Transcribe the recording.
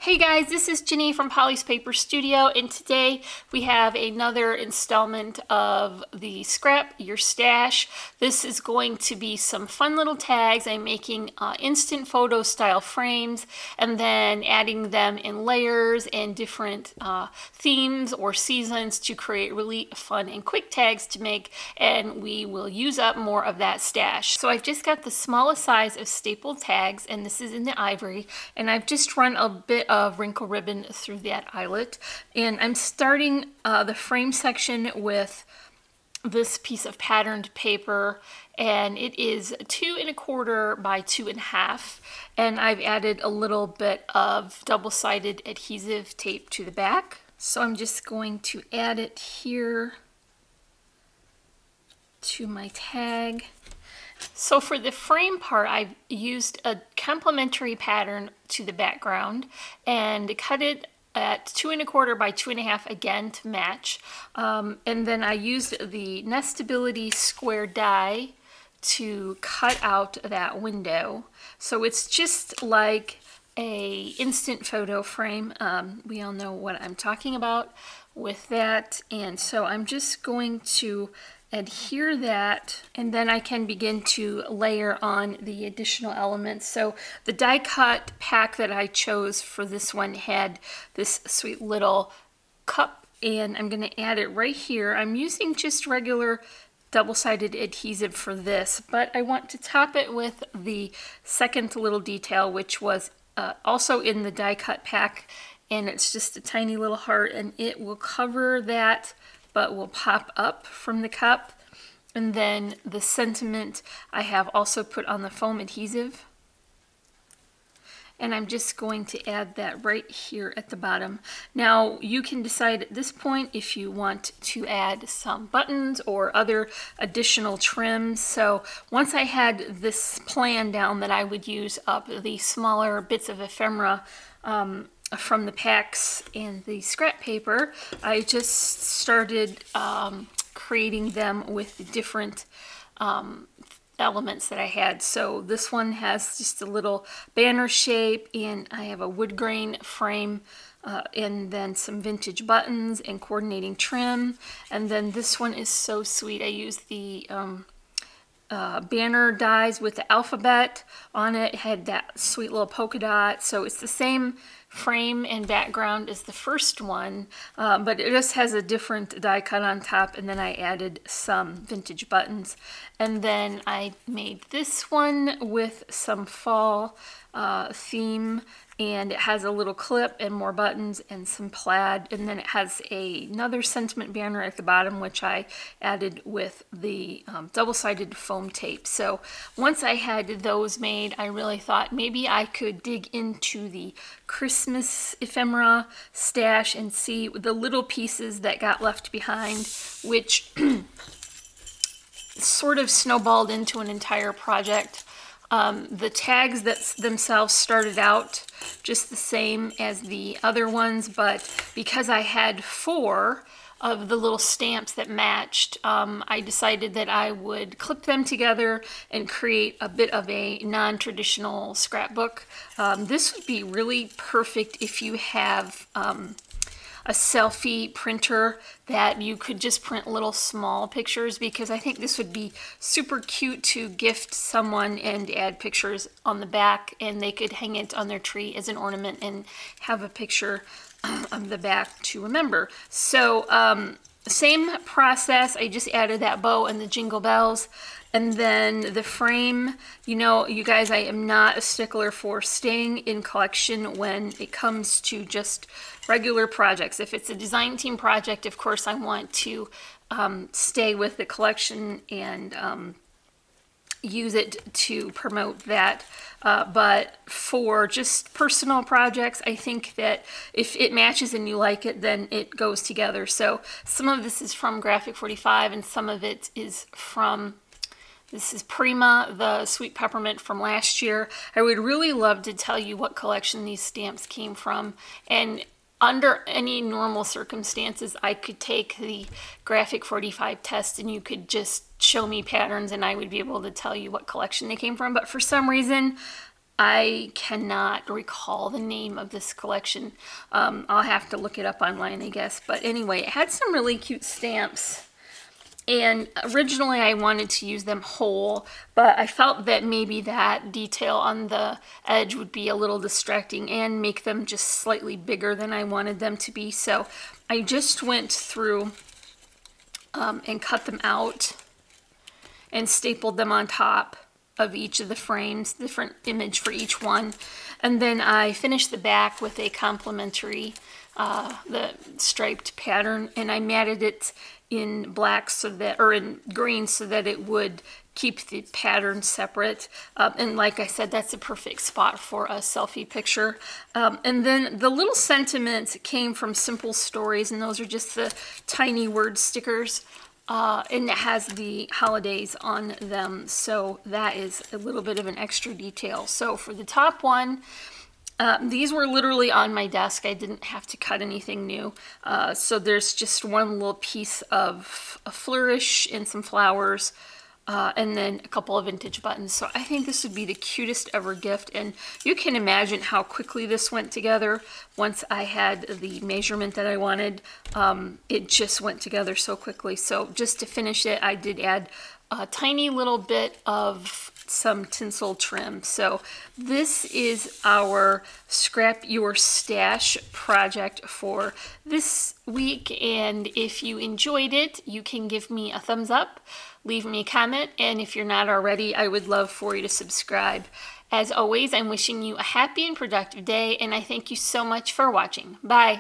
Hey guys, this is Jenny from Polly's Paper Studio, and today we have another installment of the Scrap Your Stash. This is going to be some fun little tags. I'm making instant photo style frames and then adding them in layers and different themes or seasons to create really fun and quick tags to make, and we will use up more of that stash. So I've just got the smallest size of staple tags, and this is in the ivory, and I've just run a bit of wrinkle ribbon through that eyelet, and I'm starting the frame section with this piece of patterned paper, and it is 2 1/4 by 2 1/2, and I've added a little bit of double-sided adhesive tape to the back. So I'm just going to add it here to my tag. So for the frame part, I've used a complementary pattern to the background and cut it at 2 1/4 by 2 1/2 again to match. And then I used the Nestability square die to cut out that window. So it's just like a instant photo frame. We all know what I'm talking about with that. And so I'm just going to adhere that, and then I can begin to layer on the additional elements. So the die cut pack that I chose for this one had this sweet little cup, and I'm going to add it right here. I'm using just regular double-sided adhesive for this, but I want to top it with the second little detail, which was also in the die cut pack, and it's just a tiny little heart, and it will cover that but will pop up from the cup. And then the sentiment I have also put on the foam adhesive. And I'm just going to add that right here at the bottom. Now you can decide at this point if you want to add some buttons or other additional trims. So once I had this plan down that I would use up the smaller bits of ephemera from the packs and the scrap paper, I just started creating them with the different elements that I had. So this one has just a little banner shape, and I have a wood grain frame, and then some vintage buttons and coordinating trim. And then this one is so sweet. I used the banner dies with the alphabet on it. It had that sweet little polka dot. So it's the same frame and background as the first one, but it just has a different die cut on top, and then I added some vintage buttons. And then I made this one with some fall theme, and it has a little clip and more buttons and some plaid, and then it has another sentiment banner at the bottom, which I added with the double-sided foam tape. So once I had those made, I really thought maybe I could dig into the Christmas ephemera stash and see the little pieces that got left behind, which sort of snowballed into an entire project. The tags themselves started out just the same as the other ones, but because I had 4 of the little stamps that matched, I decided that I would clip them together and create a bit of a non-traditional scrapbook. This would be really perfect if you have a selfie printer that you could just print little small pictures, because I think this would be super cute to gift someone and add pictures on the back, and they could hang it on their tree as an ornament and have a picture on the back to remember. So same process, I just added that bow and the jingle bells. And then the frame, you know, you guys, I am not a stickler for staying in collection when it comes to just regular projects. If it's a design team project, of course, I want to stay with the collection and use it to promote that. But for just personal projects, I think that if it matches and you like it, then it goes together. So some of this is from Graphic 45, and some of it is from... This is Prima, the sweet peppermint from last year. I would really love to tell you what collection these stamps came from, and under any normal circumstances, I could take the Graphic 45 test and you could just show me patterns and I would be able to tell you what collection they came from. But for some reason, I cannot recall the name of this collection. I'll have to look it up online, I guess. But anyway, it had some really cute stamps. And originally I wanted to use them whole, but I felt that maybe that detail on the edge would be a little distracting and make them just slightly bigger than I wanted them to be. So I just went through and cut them out and stapled them on top of each of the frames, different image for each one. And then I finished the back with a complementary the striped pattern, and I matted it in black so that, or in green, so that it would keep the pattern separate. And like I said, that's a perfect spot for a selfie picture. And then the little sentiments came from Simple Stories, and those are just the tiny word stickers. And it has the holidays on them, so that is a little bit of an extra detail. So for the top one, these were literally on my desk. I didn't have to cut anything new. So there's just one little piece of a flourish and some flowers, and then a couple of vintage buttons. So I think this would be the cutest ever gift, and you can imagine how quickly this went together. Once I had the measurement that I wanted, it just went together so quickly. So just to finish it, I did add a tiny little bit of some tinsel trim. So this is our Scrap Your Stash project for this week, and if you enjoyed it, you can give me a thumbs up, leave me a comment, and if you're not already, I would love for you to subscribe. As always, I'm wishing you a happy and productive day, and I thank you so much for watching. Bye!